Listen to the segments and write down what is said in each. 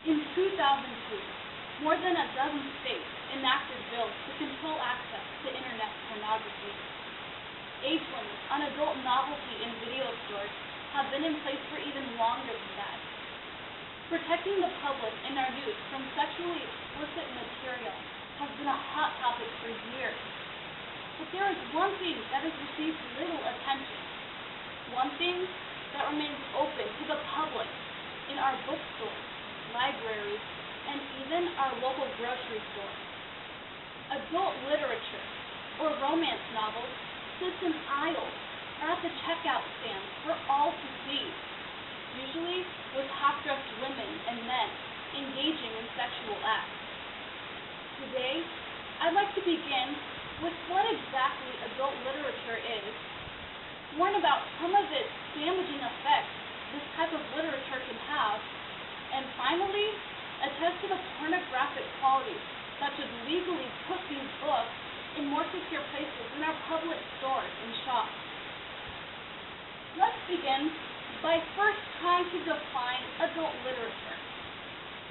In 2002, more than a dozen states enacted bills to control access to internet pornography. Age limits on adult novelty in video stores have been in place for even longer than that. Protecting the public and our youth from sexually explicit material has been a hot topic for years. But there is one thing that has received little attention. One thing that remains open to the public in our bookstores, libraries, and even our local grocery stores. Adult literature, or romance novels, sits in aisles or at the checkout stand for all to see, usually with half-dressed women and men engaging in sexual acts. Today, I'd like to begin with what exactly adult literature is, warn about some of its damaging effects this type of literature can have, and finally, attest to the pornographic qualities that should legally put these books in more secure places in our public stores and shops. Let's begin by first trying to define adult literature.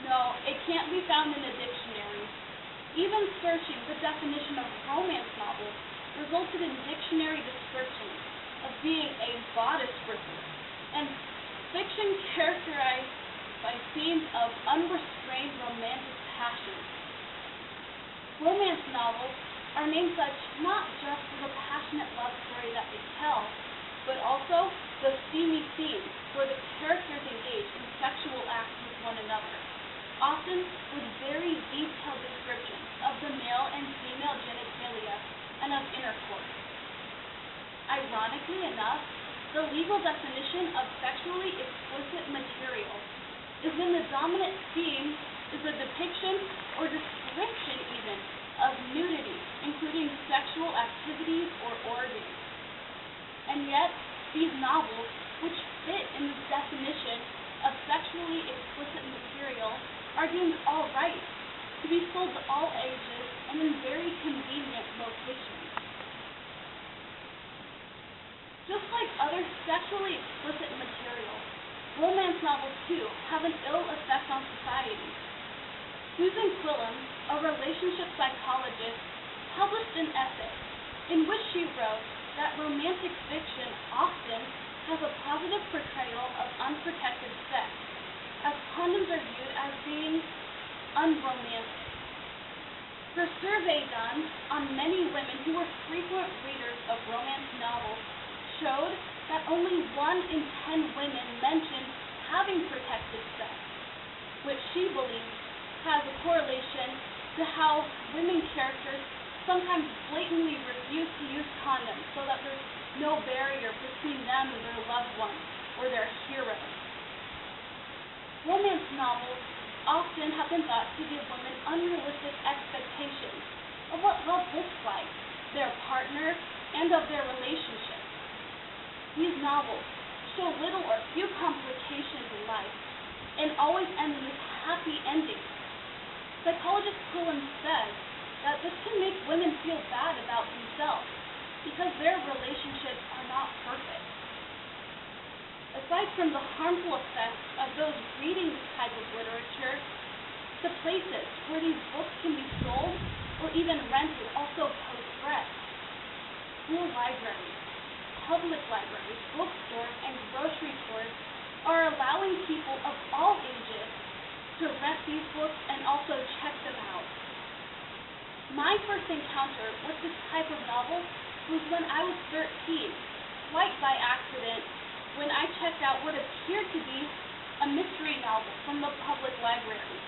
No, it can't be found in a dictionary. Even searching the definition of romance novels resulted in dictionary descriptions of being a bodice ripper and fiction characterized by scenes of unrestrained romantic passion. Romance novels are named such not just for the passionate love story that they tell, but also the steamy scenes where the characters engage in sexual acts with one another, often with very detailed descriptions of the male and female genitalia and of intercourse. Ironically enough, the legal definition of sexually explicit material is when the dominant theme is a depiction or description even of nudity, including sexual activities or organs. And yet, these novels, which fit in this definition of sexually explicit material, are deemed all right to be sold to all ages and in very convenient locations. Just like other sexually explicit material, romance novels too have an ill effect on society. Susan Quillen, a relationship psychologist, published an essay in which she wrote that romantic fiction often has a positive portrayal of unprotected sex, as condoms are viewed as being unromantic. Her survey done on many women who were frequent readers of romance novels showed that only 1 in 10 women mentioned having protected sex, which she believes has a correlation to how women characters sometimes blatantly refuse to use condoms so that there's no barrier between them and their loved ones or their heroes. Romance novels often have been thought to give women unrealistic expectations of what love looks like, their partner, and of their relationship. These novels show little or few complications in life and always end with happy endings. Psychologist Quillen says that this can make women feel bad about themselves because their relationships are not perfect. Aside from the harmful effects of those reading this type of literature, the places where these books can be sold or even rented also pose threats. School libraries, public libraries, bookstores, and grocery stores are allowing people of all ages to rent these books and also check them out. My first encounter with this type of novel was when I was 13, quite by accident, when I checked out what appeared to be a mystery novel from the public library.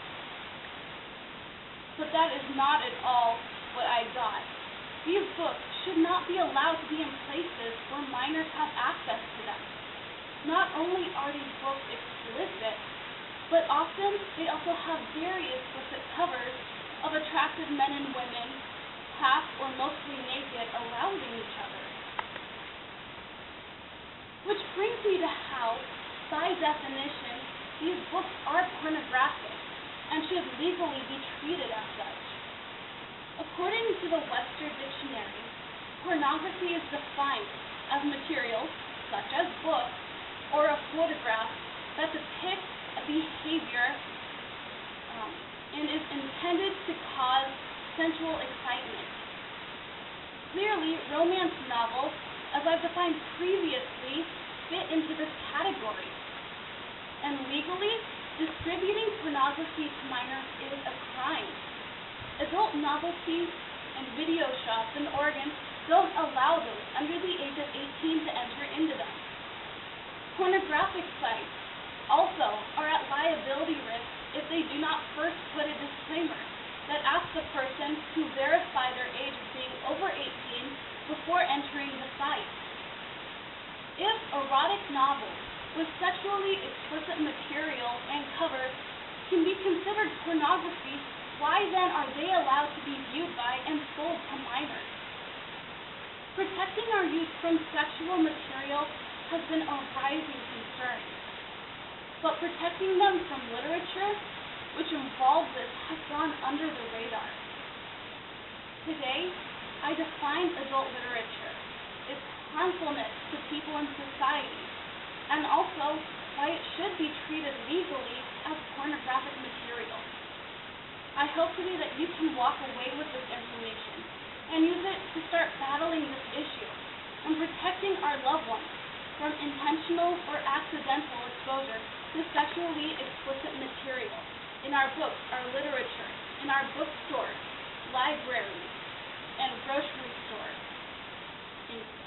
But that is not at all what I got. These books should not be allowed to be in places where minors have access to them. Not only are these books explicit, but often they also have very explicit covers of attractive men and women, half or mostly naked, arousing each other. Which brings me to how, by definition, these books are pornographic and should legally be treated as such. According to the Webster Dictionary, pornography is defined as materials, such as books, or a photograph that depicts a behavior sensual excitement. Clearly, romance novels, as I've defined previously, fit into this category. And legally, distributing pornography to minors is a crime. Adult novelty and video shops in Oregon don't allow those under the age of 18 to enter into them. Pornographic sites also are at liability risk if they do not first put a disclaimer that asks the person to verify their age of being over 18 before entering the site. If erotic novels with sexually explicit material and covers can be considered pornography, why then are they allowed to be viewed by and sold to minors? Protecting our youth from sexual material has been a rising concern, but protecting them from literature, which involves this, has gone under the radar. Today, I define adult literature, its harmfulness to people in society, and also why it should be treated legally as pornographic material. I hope today that you can walk away with this information and use it to start battling this issue and protecting our loved ones from intentional or accidental exposure to sexually explicit material in our books, our literature, in our bookstores, libraries, and grocery stores. Thank you.